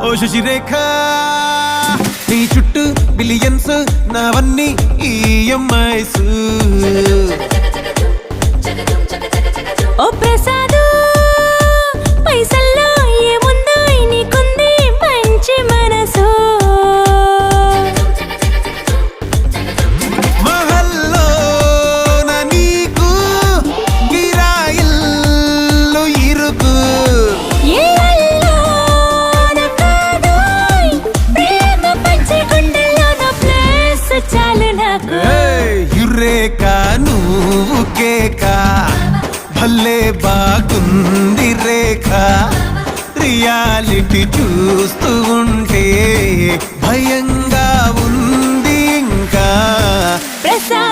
ఓ శశిరేఖ నీ చుట్టూ బిలియన్స్ నావన్నీ ఈఎంఐస్ ఓ ప్రసాదు పైసల్లో ఏముందో నీకుంది మంచి మనసు మహల్లో నా నీకు గిరాయిల్లు ఇరుకు ఏ అల్లోన కాదోయ్ ప్రేమ పంచే గుండెల్లో నా ప్లేస్ చాలు నాకు యురేక నువ్వు కేక భలే బాగుంది రేఖ రియాలిటీ చూస్తూ ఉంటే భయంగా ఉంది ఇంకా ప్రసాదు